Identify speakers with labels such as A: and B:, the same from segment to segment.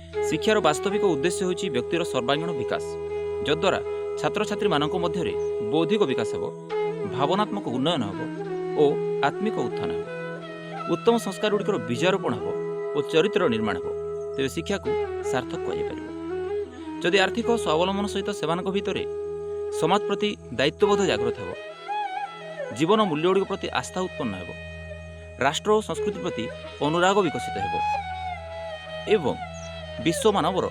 A: शिक्षार वास्तविक उद्देश्य होची व्यक्तिर सर्वांगीण विकास जद्वारा छात्र छात्री मानक मध्यरे बौद्धिक विकास हो, भावनात्मक उन्नयन हो और आत्मिक उत्थान हो, उत्तम संस्कार गुड़िकर बीजारोपण हो और चरित्र निर्माण हो। तेरे शिक्षा को सार्थक कह जदि आर्थिक स्वावलंबन सहित सेमानक भितरे समाज प्रति दायित्वबोध जागृत हो, जीवन मूल्यगुड़िक प्रति आस्था उत्पन्न हो, राष्ट्र और संस्कृति प्रति अनुराग विकसित हो एवं विश्व मानवर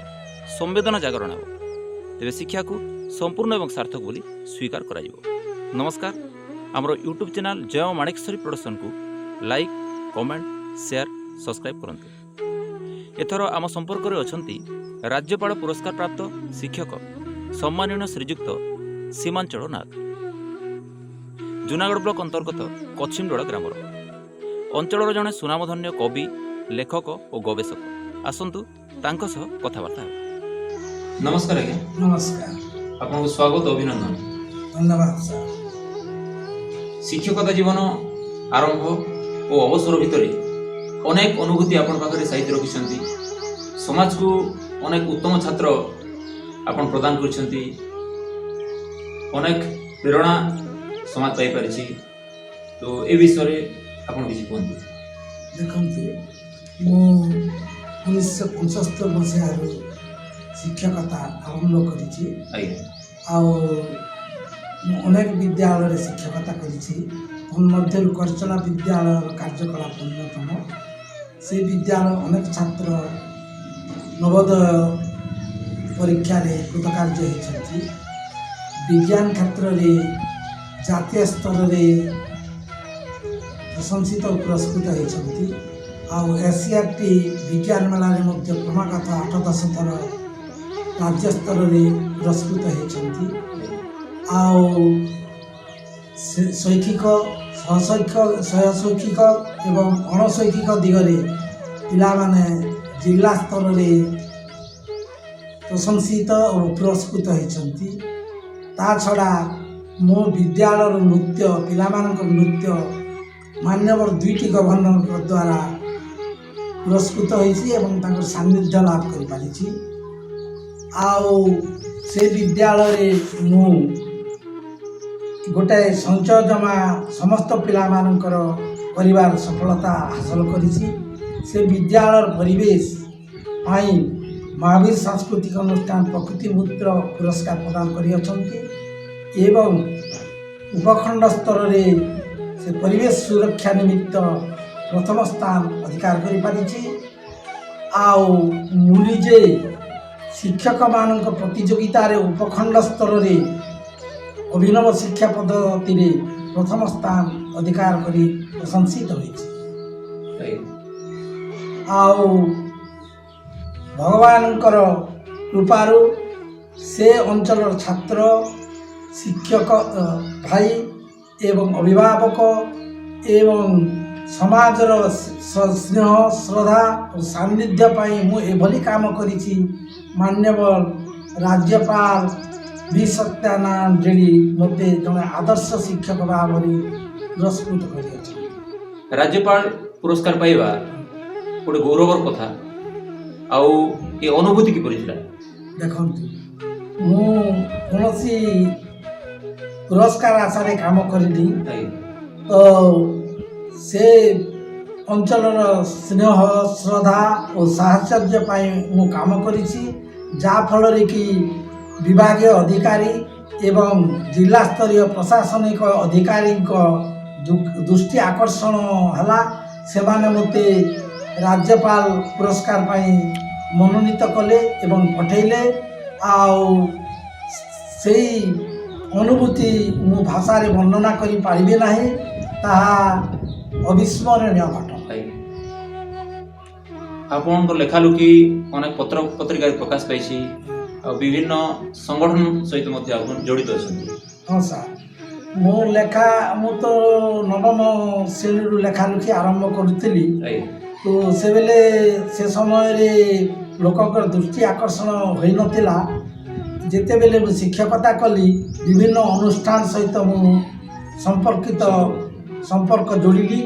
A: संवेदना जागरण हो, तेरे शिक्षा को संपूर्ण एवं सार्थक बोली स्वीकार करा जिवो। नमस्कार, आमर यूट्यूब चैनल जय माणेकश्वरी प्रोडक्शन को लाइक, कमेंट, शेयर, सब्सक्राइब करंतु। एथर आम संपर्क में अछंती राज्यपाल पुरस्कार प्राप्त शिक्षक सम्माननीय श्रीजुक्त सीमांचल नाग, जूनागढ़ ब्लॉक अंतर्गत कच्छिमडोला ग्रामर अंचल जड़े सुनामधन्य कवि, लेखक और गवेषक। आसतु तांको सह कथबार्ता। नमस्कार आज्ञा।
B: नमस्कार,
A: आपको स्वागत अभिनंदन।
B: धन्यवाद सर।
A: शिक्षकता जीवन आरंभ और अवसर भितर अनेक अनुभूति आपण पाखरे साहित्य रखिछंती, समाज को अनेक उत्तम छात्र आपण प्रदान करछंती, अनेक प्रेरणा समाज पाई परिछि। तो ए विषय रे आपण किछि कहंतु।
B: देखंतु मो 1975 मसीहार शिक्षकता आरंभ करिछि। अनेक विद्यालय शिक्षकता करिछि। मध्य करचना विद्यालय कार्यकलाप अन्यतम। से विद्यालय अनेक छात्र नवोदय परीक्षा कृतकार्य होती। विज्ञान क्षेत्र में जातीय स्तर में प्रशंसित और पुरस्कृत होती। एसीआरटी विज्ञान मेला क्रमागत 8-10 थर राज्य स्तर में पुरस्कृत होती। शैक्षिक सहशैक्षिक एवं अणशैक्षिक दिगरे पिला माने जिला स्तर में प्रशंसित और पुरस्कृत होती। ता छड़ा मो विद्यालय नृत्य पिलामानक नृत्य मान्यवर 2टी गवर्नर द्वारा पुरस्कृत होती एवं तांकर सान्निध्य लाभ कर पारिछि। से विद्यालय मु गोटे संचय जमा समस्त पिलामानकर परिवार सफलता हासिल करिछि। से विद्यालय परिवेश पाई महावीर सांस्कृतिक अनुष्ठान प्रकृति मित्र पुरस्कार प्रदान करियछन्ति एवं उपखंड स्तर में से परिवेश सुरक्षा निमित्त प्रथम स्थान अधिकार करि पारिछि। मुनिजे शिक्षक मानक प्रतियोगिता रे उपखंड स्तर में अभिनव शिक्षा पद्धति रे प्रथम स्थान अधिकार करी प्रशंसित होइछि। भगवानकर कृपारू से अंचल छात्र शिक्षक भाई एवं अभिभावक एवं समाजर स्नेह श्रद्धा और सान्निध्य पाई मु एभली काम करिछि। मान्यवर राज्यपाल बी सत्यानारायण जेडी मते जने आदर्श शिक्षक भाव पुरस्कृत करिछि।
A: राज्यपाल पुरस्कार पाइबा गोटे गौरवर कथा। आउ ये अनुभूति किपरि थिला?
B: देखंतु मु कोनोसी पुरस्कार आशा रे काम करिनी। से अंचलर स्नेह श्रद्धा और साहचर्य पाई मु काम करिछि। जा फल रे कि विभागीय अधिकारी एवं जिला स्तरीय प्रशासनिक अधिकारी दृष्टि आकर्षण हला। सेमाने मते राज्यपाल पुरस्कार पाई मनोनीत कले एवं पठेले। से अनुभूति मु भाषा रे वर्णना करि पारिबे नाही। ताहा अविस्मरणीय घटना।
A: आपनकर लेखालुखी अनेक पत्र पत्रिका प्रकाश पाइछि और विभिन्न संगठन सहित मध्य आपण जड़ित अछन्ति।
B: हाँ सर, मो लेखा मु तो नवम श्रेणी लेखालुखी आरंभ करुଥିଲି। तो से बेले से समय रे लोककर दृष्टि आकर्षण होई नथिला। जेते बेले मु शिक्षकता कली विभिन्न अनुष्ठान सहित मु संपर्क जोड़िली।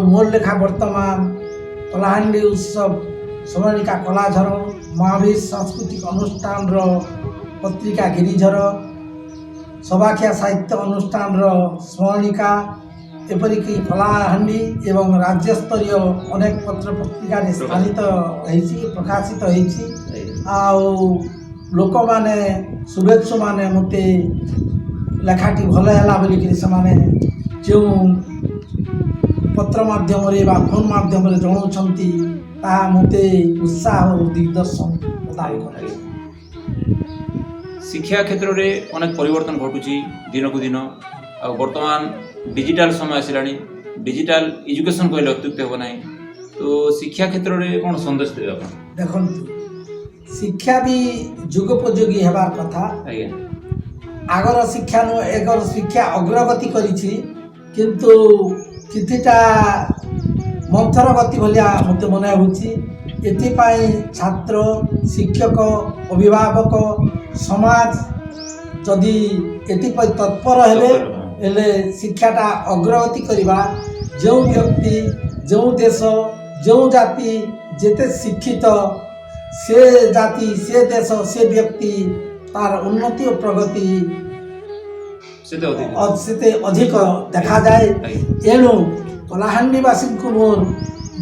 B: मोर लेखा वर्तमान कलाहांडी उत्सव ସ୍ମରଣିକା କଳାଝର, ମହାବୀର ସାଂସ୍କୃତିକ ଅନୁଷ୍ଠାନର ପତ୍ରିକା ଗିରିଝର, ସବାଖିଆ ସାହିତ୍ୟ ଅନୁଷ୍ଠାନର ସ୍ମରଣିକା, ଏପରିକି କଳାହାଣ୍ଡି ଏବଂ ରାଜ୍ୟସ୍ତରୀୟ ଅନେକ ପତ୍ର ପତ୍ରିକାରେ ସ୍ଥାନିତ ହେଇଛି, ପ୍ରକାଶିତ ହେଇଛି। ଆଉ ଲୋକମାନେ ଶୁଭେଚ୍ଛୁମାନେ ମୋତେ ଲେଖାଟି ଭଲ ହେଲା ବୋଲିକିରି ସେମାନେ ଯେଉଁ ପତ୍ର ମାଧ୍ୟମରେ ବା ଫୋନ୍ ମାଧ୍ୟମରେ ଜଣାଉଛନ୍ତି ତାହା ମୋତେ ଉତ୍ସାହ ଓ ଦିଗ୍ଦର୍ଶନ ପ୍ରଦାନ କରେ।
A: ଶିକ୍ଷା କ୍ଷେତ୍ରରେ ଅନେକ ପରିବର୍ତ୍ତନ ଘଟୁଛି ଦିନକୁ ଦିନ। ଆଉ ବର୍ତ୍ତମାନ ଡିଜିଟାଲ ସମୟ ଆସିଲାଣି, ଡିଜିଟାଲ ଏଜୁକେସନ୍ କହିଲେ ଅତ୍ୟୁକ୍ତି ହେବ ନାହିଁ। ତ ଶିକ୍ଷା କ୍ଷେତ୍ରରେ କ'ଣ ସନ୍ଦେଶ ଦେବେ ଆପଣ?
B: ଦେଖନ୍ତୁ, ଶିକ୍ଷା ବି ଯୁଗୋପଯୋଗୀ ହେବାର କଥା।
A: ଆଜ୍ଞା,
B: ଆଗର ଶିକ୍ଷାନୁ ଏଗର ଶିକ୍ଷା ଅଗ୍ରଗତି କରିଛି, କିନ୍ତୁ କିଛିଟା ମନ୍ଥର ଗତି ଭଳିଆ ମୋତେ ମନେ ହେଉଛି। ଏଥିପାଇଁ ଛାତ୍ର, ଶିକ୍ଷକ, ଅଭିଭାବକ, ସମାଜ ଯଦି ଏଥିପାଇଁ ତତ୍ପର ହେଲେ ଶିକ୍ଷାଟା ଅଗ୍ରଗତି କରିବା। ଯେଉଁ ବ୍ୟକ୍ତି, ଯେଉଁ ଦେଶ, ଯେଉଁ ଜାତି ଯେତେ ଶିକ୍ଷିତ, ସେ ଜାତି, ସେ ଦେଶ, ସେ ବ୍ୟକ୍ତି ତାର ଉନ୍ନତି ଓ ପ୍ରଗତି ସେତେ ଅଧିକ ଦେଖାଯାଏ। ଏଣୁ କଳାହାଣ୍ଡିବାସୀଙ୍କୁ ମୋର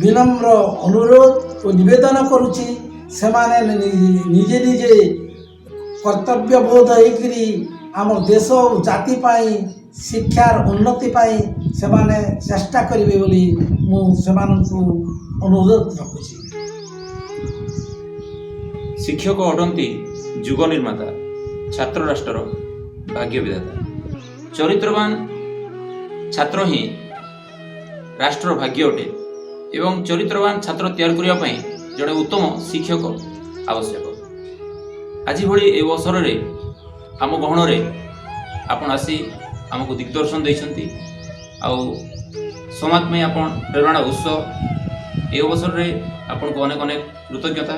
B: ବିନମ୍ର ଅନୁରୋଧ ଓ ନିବେଦନ କରୁଛି, ସେମାନେ ନିଜେ ନିଜେ କର୍ତ୍ତବ୍ୟବୋଧ ହେଇକରି ଆମ ଦେଶ ଓ ଜାତି ପାଇଁ, ଶିକ୍ଷାର ଉନ୍ନତି ପାଇଁ ସେମାନେ ଚେଷ୍ଟା କରିବେ ବୋଲି ମୁଁ ସେମାନଙ୍କୁ ଅନୁରୋଧ ରଖୁଛି।
A: ଶିକ୍ଷକ ଅଟନ୍ତି ଯୁଗ ନିର୍ମାତା, ଛାତ୍ର ରାଷ୍ଟ୍ରର ଭାଗ୍ୟ ବିଧାତା। ଚରିତ୍ରବାନ ଛାତ୍ର ହିଁ ରାଷ୍ଟ୍ରର ଭାଗ୍ୟ ଅଟେ ଏବଂ ଚରିତ୍ରବାନ ଛାତ୍ର ତିଆରି କରିବା ପାଇଁ ଜଣେ ଉତ୍ତମ ଶିକ୍ଷକ ଆବଶ୍ୟକ। ଆଜି ଭଳି ଏ ଅବସରରେ ଆମ ଗହଣରେ ଆପଣ ଆସି ଆମକୁ ଦିଗ୍ଦର୍ଶନ ଦେଇଛନ୍ତି। ଆଉ ସମାଜ ପାଇଁ ଆପଣ ପ୍ରେରଣା ଉତ୍ସ। ଏ ଅବସରରେ ଆପଣଙ୍କୁ ଅନେକ ଅନେକ କୃତଜ୍ଞତା।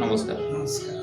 A: ନମସ୍କାର।
B: ନମସ୍କାର।